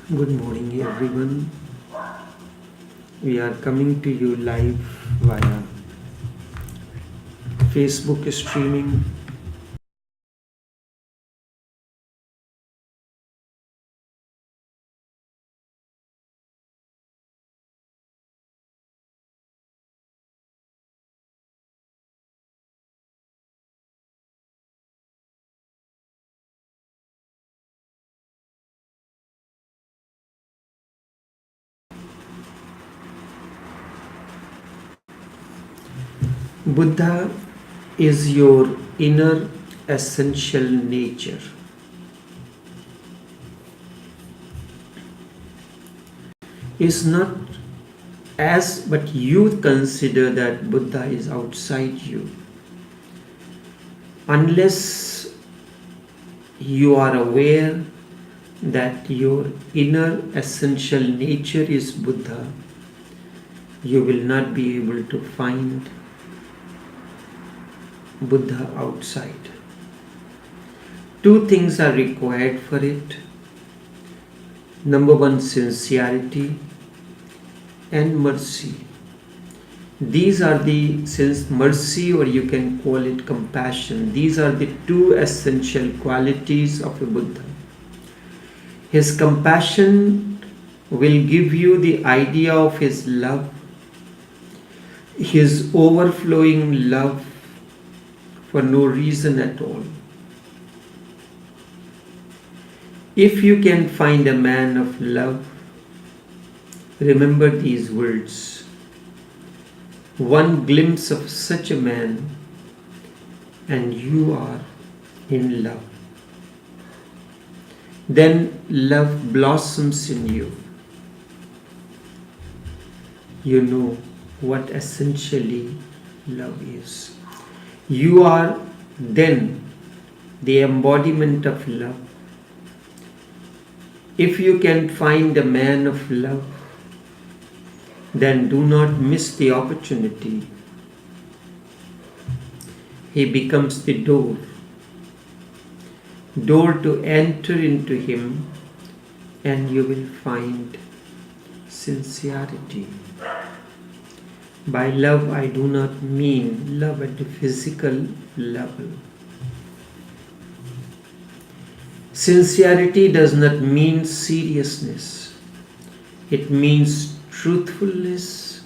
Good morning, everyone. We are coming to you live via Facebook streaming. Buddha is your inner essential nature. Is not as but you consider that Buddha is outside you. Unless you are aware that your inner essential nature is Buddha, you will not be able to find Buddha outside. Two things are required for it. Number one, sincerity and mercy. These are since mercy, or you can call it compassion, these are the two essential qualities of a Buddha. His compassion will give you the idea of his love, his overflowing love for no reason at all. If you can find a man of love, remember these words. One glimpse of such a man and you are in love. Then love blossoms in you. You know what essentially love is. You are then the embodiment of love. If you can find a man of love, then do not miss the opportunity. He becomes the door to enter into him, and you will find sincerity. By love, I do not mean love at the physical level. Sincerity does not mean seriousness. It means truthfulness.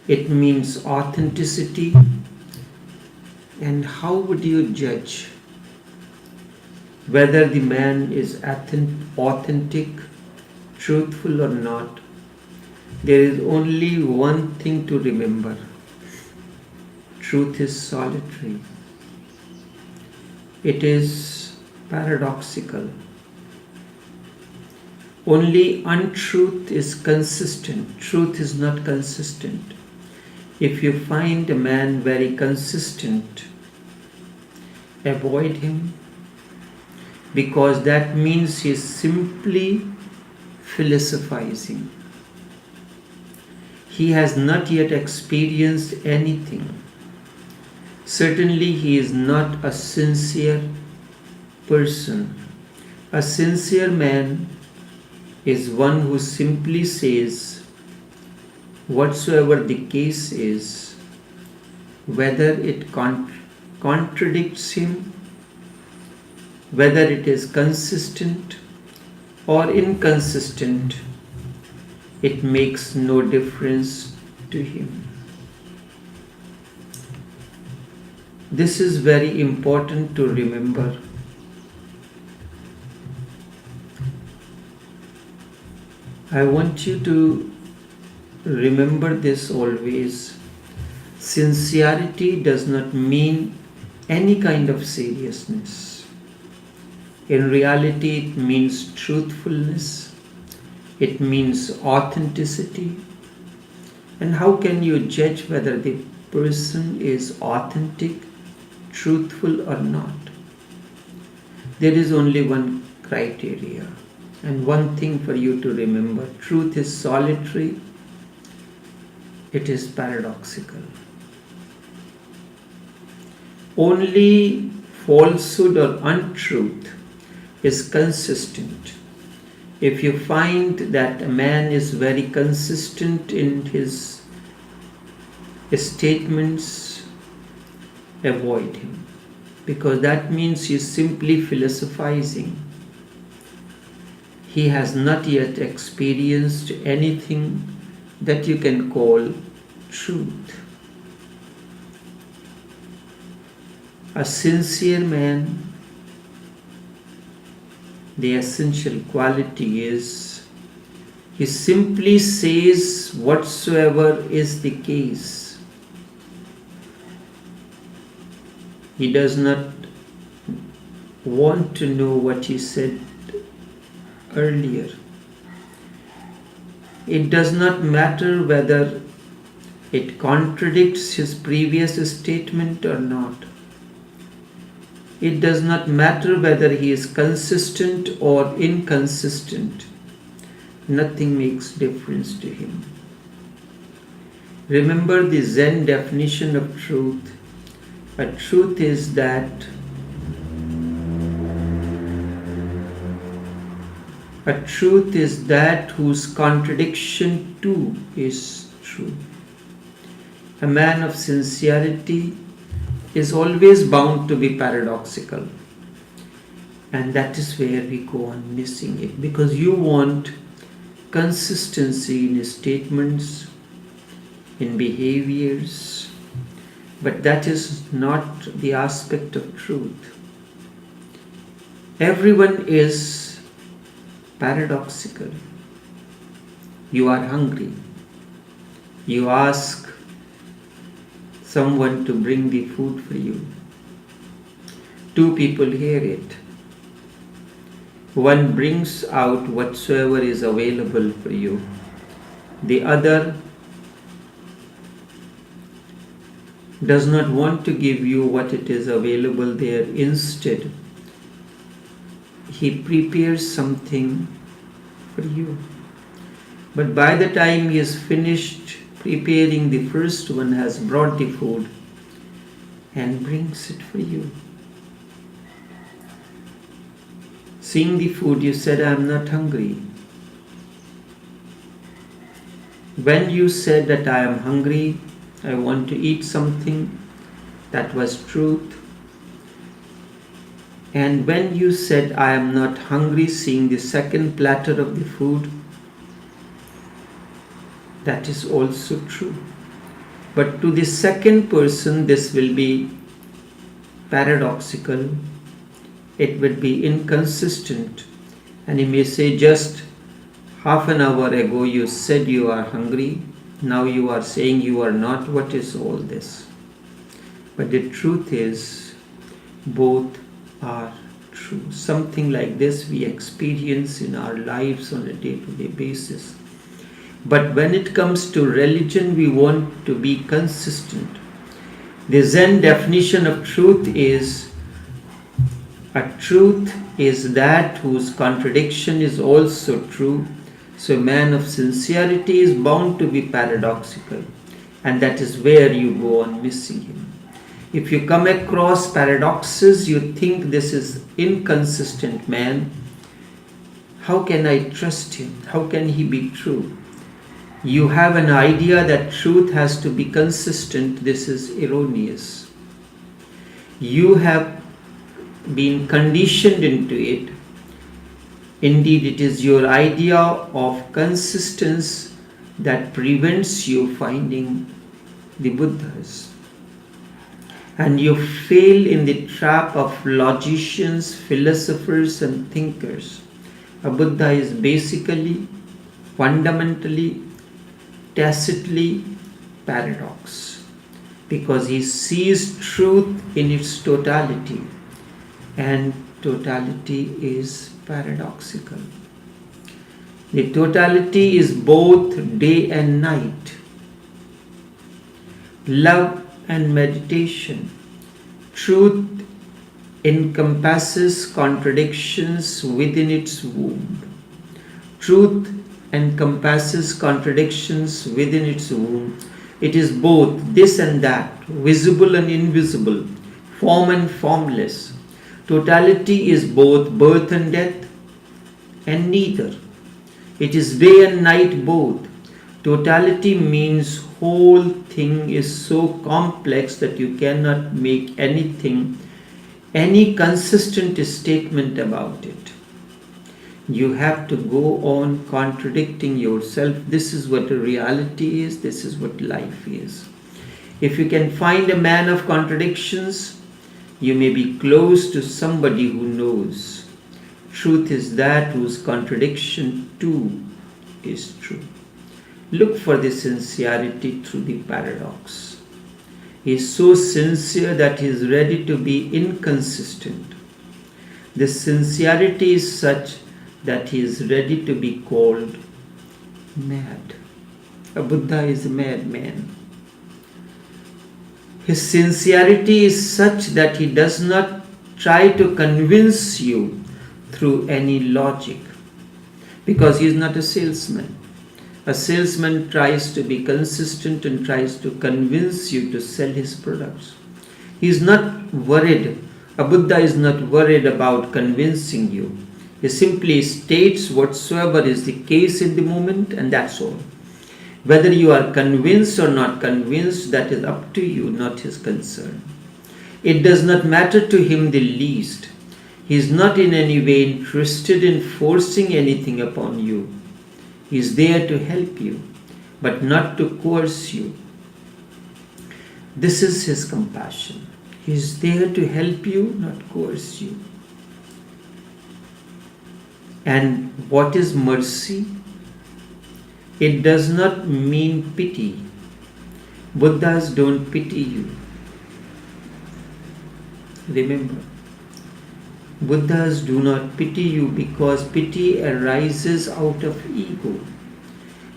It means authenticity. And how would you judge whether the man is authentic, truthful or not? There is only one thing to remember. Truth is solitary. It is paradoxical. Only untruth is consistent. Truth is not consistent. If you find a man very consistent, avoid him, because that means he is simply philosophizing. He has not yet experienced anything. Certainly he is not a sincere person. A sincere man is one who simply says, whatsoever the case is, whether it contradicts him, whether it is consistent or inconsistent, it makes no difference to him. This is very important to remember. I want you to remember this always. Sincerity does not mean any kind of seriousness. In reality, it means truthfulness. It means authenticity. And how can you judge whether the person is authentic, truthful or not? There is only one criteria and one thing for you to remember. Truth is solitary. It is paradoxical. Only falsehood or untruth is consistent. If you find that a man is very consistent in his statements, avoid him, because that means he is simply philosophizing. He has not yet experienced anything that you can call truth. A sincere man, the essential quality is he simply says whatsoever is the case. He does not want to know what he said earlier. It does not matter whether it contradicts his previous statement or not. It does not matter whether he is consistent or inconsistent. Nothing makes difference to him. Remember the Zen definition of truth. A truth is that whose contradiction too is true. A man of sincerity is always bound to be paradoxical, and that is where we go on missing it, because you want consistency in statements, in behaviors, but that is not the aspect of truth. Everyone is paradoxical. You are hungry. You ask someone to bring the food for you. Two people hear it. One brings out whatsoever is available for you. The other does not want to give you what it is available there. Instead, he prepares something for you. But by the time he is finished preparing, the first one has brought the food and brings it for you. Seeing the food, you said, I am not hungry. When you said that I am hungry, I want to eat something, that was truth. And when you said I am not hungry, seeing the second platter of the food, that is also true. But to the second person, this will be paradoxical. It will be inconsistent. And he may say, just half an hour ago you said you are hungry. Now you are saying you are not. What is all this? But the truth is, both are true. Something like this we experience in our lives on a day-to-day basis. But when it comes to religion, we want to be consistent. The Zen definition of truth is, a truth is that whose contradiction is also true. So a man of sincerity is bound to be paradoxical, and that is where you go on missing him. If you come across paradoxes, you think this is inconsistent man. How can I trust him? How can he be true? You have an idea that truth has to be consistent. This is erroneous. You have been conditioned into it. Indeed, it is your idea of consistency that prevents you finding the Buddhas. And you fail in the trap of logicians, philosophers and thinkers. A Buddha is basically, fundamentally, tacitly paradox, because he sees truth in its totality, and totality is paradoxical. The totality is both day and night, love and meditation. Truth encompasses contradictions within its womb. Truth encompasses contradictions within its womb. It is both this and that, visible and invisible, form and formless. Totality is both birth and death, and neither. It is day and night both. Totality means whole thing is so complex that you cannot make any consistent statement about it. You have to go on contradicting yourself. This is what reality is, this is what life is. If you can find a man of contradictions, you may be close to somebody who knows. Truth is that whose contradiction too is true. Look for the sincerity through the paradox. He is so sincere that he is ready to be inconsistent. The sincerity is such that he is ready to be called mad. A Buddha is a madman. His sincerity is such that he does not try to convince you through any logic, because he is not a salesman. A salesman tries to be consistent and tries to convince you to sell his products. He is not worried. A Buddha is not worried about convincing you. He simply states whatsoever is the case in the moment, and that's all. Whether you are convinced or not convinced, that is up to you, not his concern. It does not matter to him the least. He is not in any way interested in forcing anything upon you. He is there to help you, but not to coerce you. This is his compassion. He is there to help you, not coerce you. And what is mercy? It does not mean pity. Buddhas don't pity you. Remember, Buddhas do not pity you because pity arises out of ego.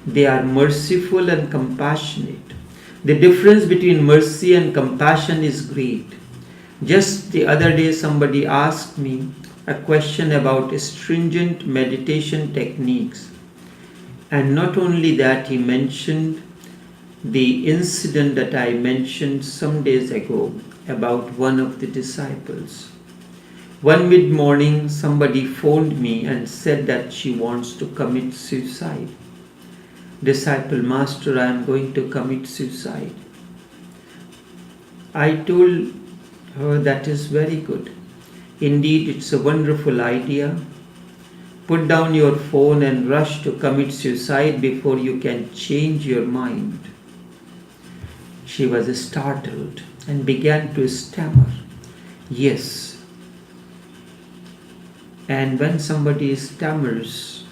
They are merciful and compassionate. The difference between mercy and compassion is great. Just the other day somebody asked me a question about stringent meditation techniques. And not only that, he mentioned the incident that I mentioned some days ago about one of the disciples. One mid-morning, somebody phoned me and said that she wants to commit suicide. Disciple, Master, I am going to commit suicide. I told her that is very good. Indeed, it's a wonderful idea. Put down your phone and rush to commit suicide before you can change your mind. She was startled and began to stammer. Yes. And when somebody stammers,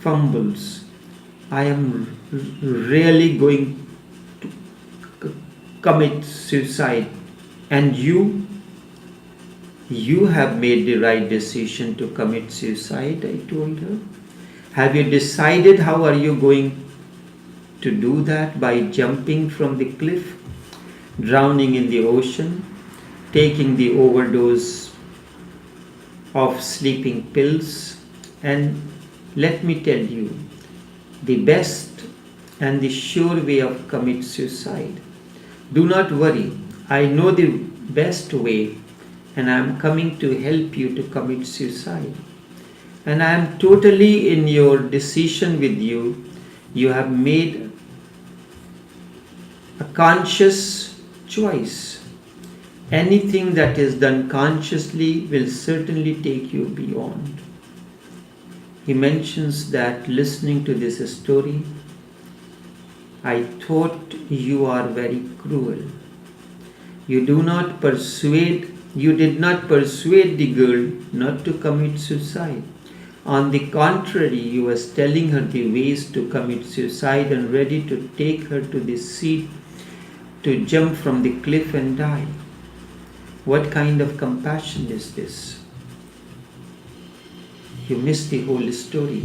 fumbles, I am really going to commit suicide, and you have made the right decision to commit suicide, I told her. Have you decided how are you going to do that? By jumping from the cliff, drowning in the ocean, taking the overdose of sleeping pills? And let me tell you, the best and the sure way of commit suicide. Do not worry, I know the best way, and I am coming to help you to commit suicide. And I am totally in your decision with you. You have made a conscious choice. Anything that is done consciously will certainly take you beyond. He mentions that listening to this story, I thought you are very cruel. You did not persuade the girl not to commit suicide. On the contrary, you was telling her the ways to commit suicide and ready to take her to the sea to jump from the cliff and die. What kind of compassion is this? You missed the whole story.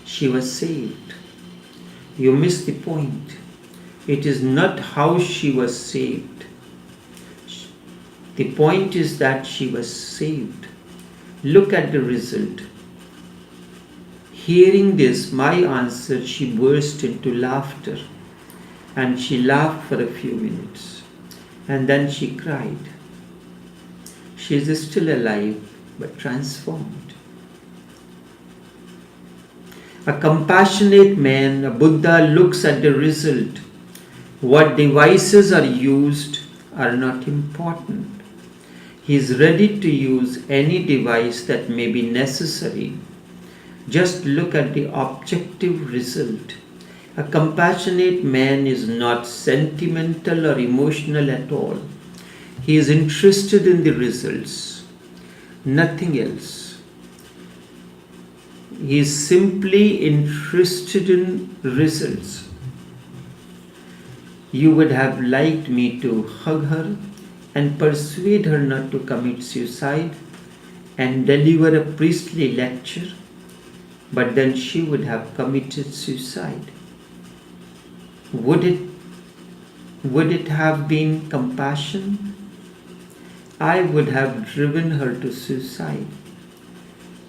She was saved. You missed the point. It is not how she was saved. The point is that she was saved. Look at the result. Hearing this, my answer, she burst into laughter. And she laughed for a few minutes. And then she cried. She is still alive, but transformed. A compassionate man, a Buddha, looks at the result. What devices are used are not important. He is ready to use any device that may be necessary. Just look at the objective result. A compassionate man is not sentimental or emotional at all. He is interested in the results, nothing else. He is simply interested in results. You would have liked me to hug her and persuade her not to commit suicide and deliver a priestly lecture, but then she would have committed suicide. Would it have been compassion? I would have driven her to suicide.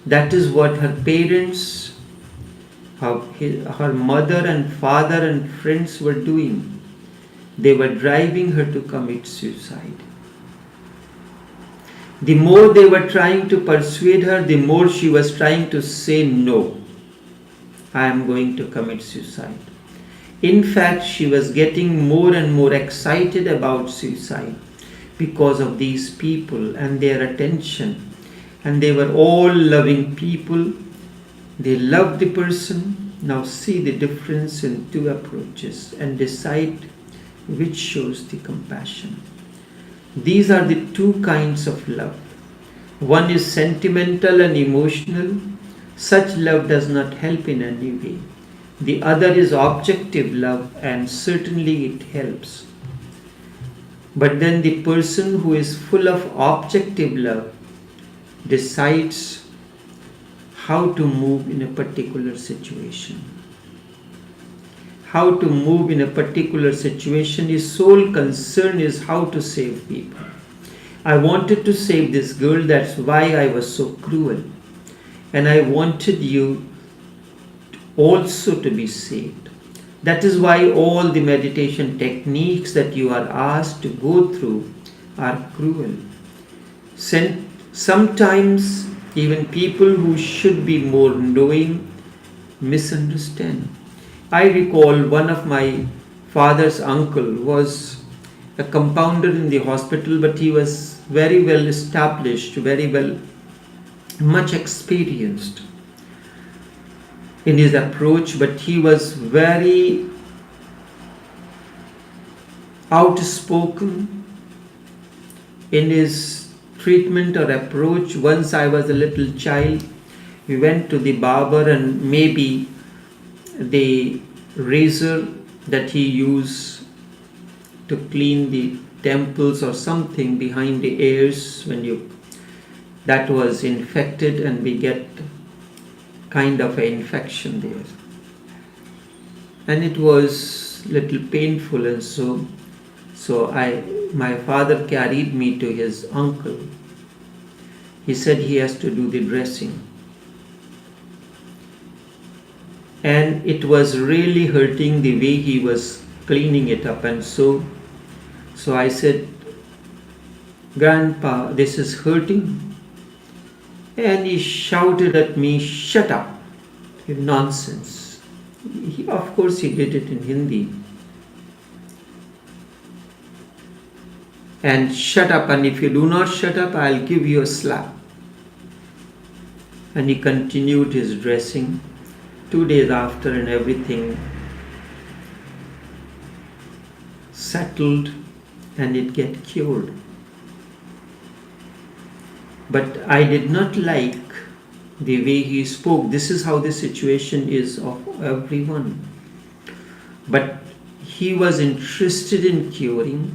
That is what her parents, her mother and father and friends were doing. They were driving her to commit suicide. The more they were trying to persuade her, the more she was trying to say, no, I am going to commit suicide. In fact, she was getting more and more excited about suicide because of these people and their attention. And they were all loving people. They loved the person. Now see the difference in two approaches and decide which shows the compassion. These are the two kinds of love. One is sentimental and emotional. Such love does not help in any way. The other is objective love, and certainly it helps. But then the person who is full of objective love decides how to move in a particular situation. How to move in a particular situation, his sole concern is how to save people. I wanted to save this girl, that's why I was so cruel. And I wanted you also to be saved. That is why all the meditation techniques that you are asked to go through are cruel. Sometimes even people who should be more knowing misunderstand. I recall one of my father's uncle was a compounder in the hospital, but he was very well established, much experienced in his approach, but he was very outspoken in his treatment or approach. Once I was a little child, we went to the barber, and maybe the razor that he used to clean the temples or something behind the ears, that was infected, and we get kind of an infection there, and it was little painful, and so my father carried me to his uncle. He said he has to do the dressing, and it was really hurting the way he was cleaning it up, and so I said, "Grandpa, this is hurting." And he shouted at me, "Shut up, you nonsense." Of course he did it in Hindi. And shut up, and if you do not shut up, I'll give you a slap. And he continued his dressing. 2 days after, and everything settled, and it get cured. But I did not like the way he spoke. This is how the situation is of everyone. But he was interested in curing.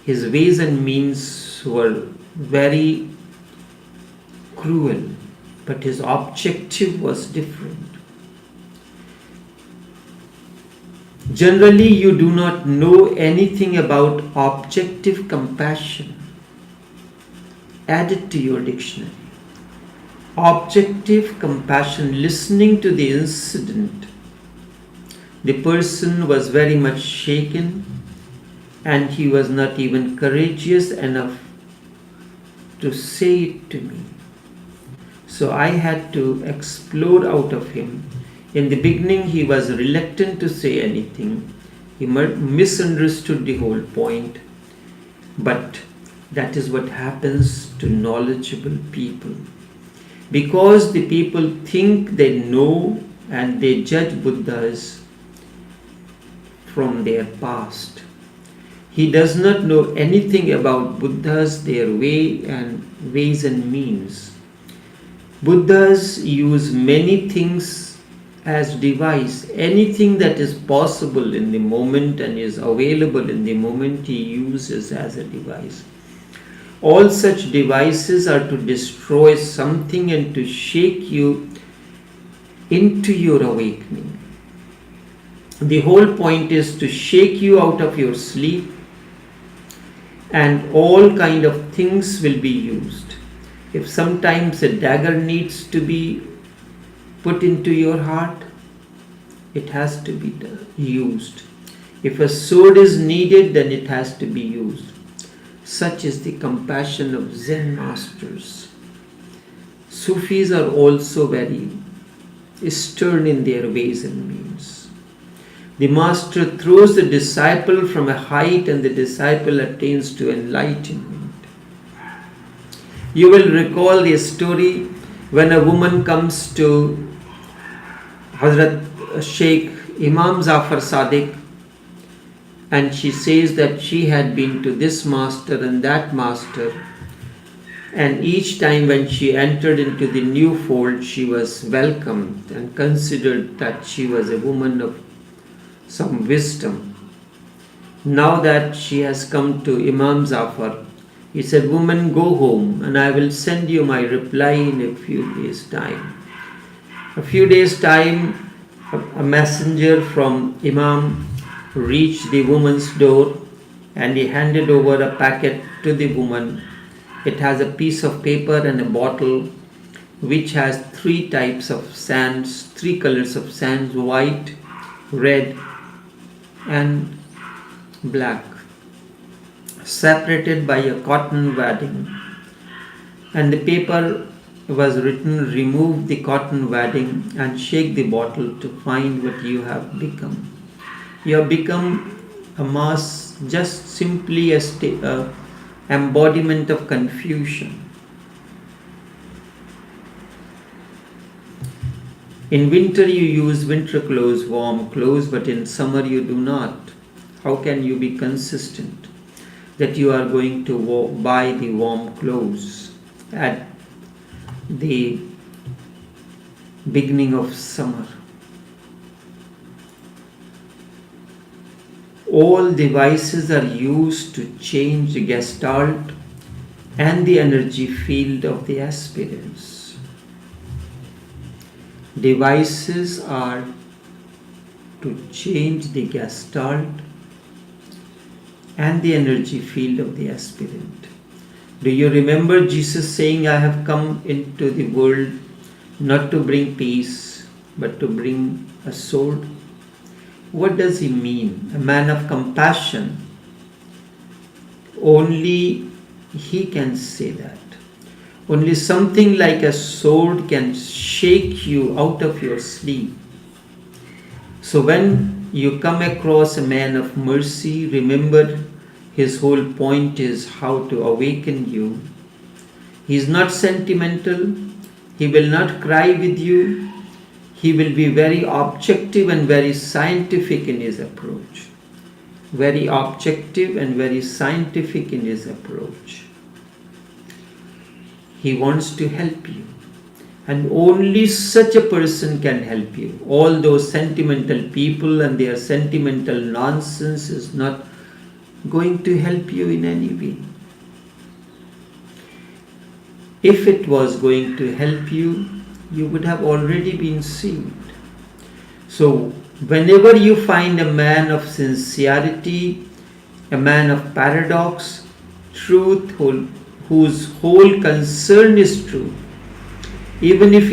His ways and means were very cruel, but his objective was different. Generally, you do not know anything about objective compassion. Add it to your dictionary. Objective compassion, listening to the incident. The person was very much shaken, and he was not even courageous enough to say it to me. So I had to explore out of him In the beginning, he was reluctant to say anything. He misunderstood the whole point. But that is what happens to knowledgeable people. Because the people think they know and they judge Buddhas from their past. He does not know anything about Buddhas, their ways and means. Buddhas use many things as device. Anything that is possible in the moment and is available in the moment, he uses as a device. All such devices are to destroy something and to shake you into your awakening. The whole point is to shake you out of your sleep, and all kind of things will be used. If sometimes a dagger needs to be put into your heart, it has to be used. If a sword is needed, then it has to be used. Such is the compassion of Zen masters. Sufis are also very stern in their ways and means. The master throws the disciple from a height and the disciple attains to enlightenment. You will recall the story when a woman comes to Hazrat Sheikh Imam Zafar Sadiq and she says that she had been to this master and that master, and each time when she entered into the new fold she was welcomed and considered that she was a woman of some wisdom. Now that she has come to Imam Zafar, he said, "Woman, go home and I will send you my reply in a few days' time." A few days' time, a messenger from Imam reached the woman's door and he handed over a packet to the woman. It has a piece of paper and a bottle which has 3 types of sands, 3 colors of sands, white, red and black, separated by a cotton wadding. And the paper was written, "Remove the cotton wadding and shake the bottle to find what you have become." You have become a mass, just simply a embodiment of confusion. In winter you use winter clothes, warm clothes, but in summer you do not. How can you be consistent that you are going to buy the warm clothes at the beginning of summer? All devices are used to change the gestalt and the energy field of the aspirants. Devices are to change the gestalt and the energy field of the aspirant. Do you remember Jesus saying, "I have come into the world not to bring peace, but to bring a sword"? What does he mean? A man of compassion. Only he can say that. Only something like a sword can shake you out of your sleep. So when you come across a man of mercy, remember his whole point is how to awaken you. He is not sentimental. He will not cry with you. He will be very objective and very scientific in his approach. Very objective and very scientific in his approach. He wants to help you. And only such a person can help you. All those sentimental people and their sentimental nonsense is not going to help you in any way. If it was going to help you, you would have already been saved. So, whenever you find a man of sincerity, a man of paradox, truth, whose whole concern is truth, even if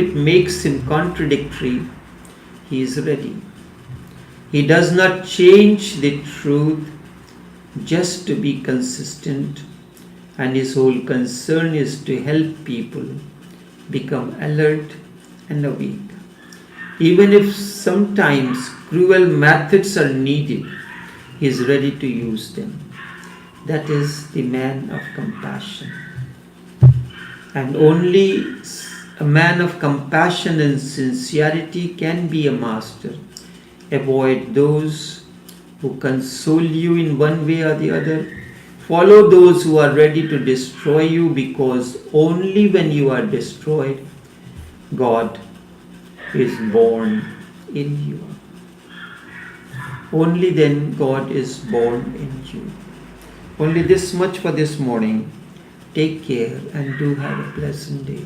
it makes him contradictory, he is ready. He does not change the truth just to be consistent, and his whole concern is to help people become alert and a weak. Even if sometimes cruel methods are needed, he is ready to use them. That is the man of compassion. And only a man of compassion and sincerity can be a master. Avoid those who console you in one way or the other. Follow those who are ready to destroy you, because only when you are destroyed, God is born in you. Only then God is born in you. Only this much for this morning. Take care and do have a pleasant day.